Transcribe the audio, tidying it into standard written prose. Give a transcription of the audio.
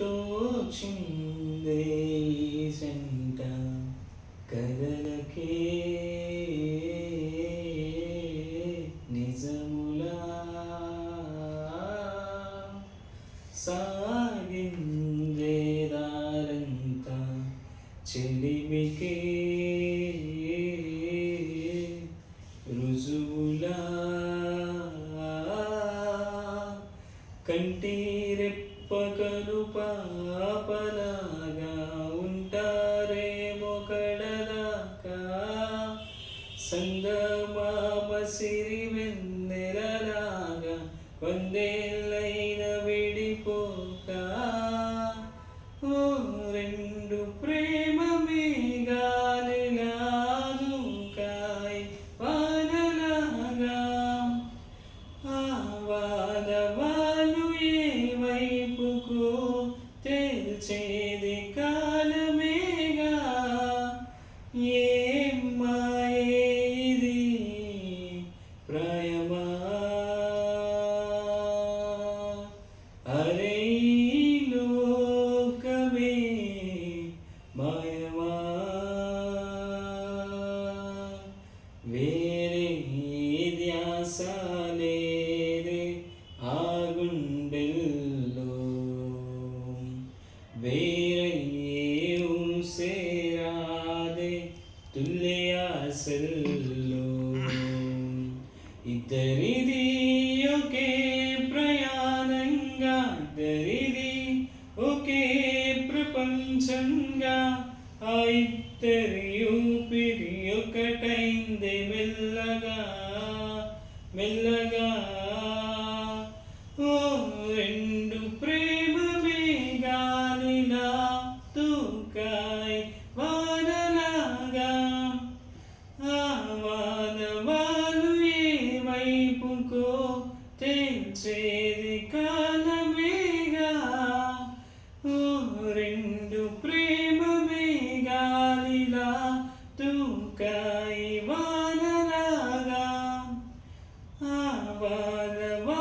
తోచిందే ఈ జంట కదలకే నిజములా సాగిందే దారంతా చెలిమికే రుజువులా కంటి రెప్పకలు పాపలాగా ఉంటారేమో కడదాకా సంగమామ సిరి వెన్నెలలాగా వందేళ్ళైన విడిపోక ఓ రెండు ప్రేమ మేఘాలులాగు కాయ్ వానలాగా ఆ వానవాలు ఏ వైపుకు తేల్చేది కాలమేగా ఏం మాయే ఇది ప్రాయమా అరే లోకమే మాయమా వేరే ధ్యాస లేదే ఆ గుండెల్లో వేరే ఊసేరాదే తుల్య ఆశల్లో ఇద్దరిది ఒకే ప్రయాణంగా ఇద్దరిది ఒకే ప్రపంచంగా ఆ ఇద్దరి ఊపిరి ఒకటైంది మెల్లగా మెల్లగా ఓ రెండు ప్రేమ మేఘాలిలా తూకాయ్ వానలాగా ఆ వానవాలు ఏ వైపుకో తేల్చేది కాలమేగా ఓ రెండు ప్రేమ మేఘాలిలా తూకాయ్ వానలాగా ఆ వానవా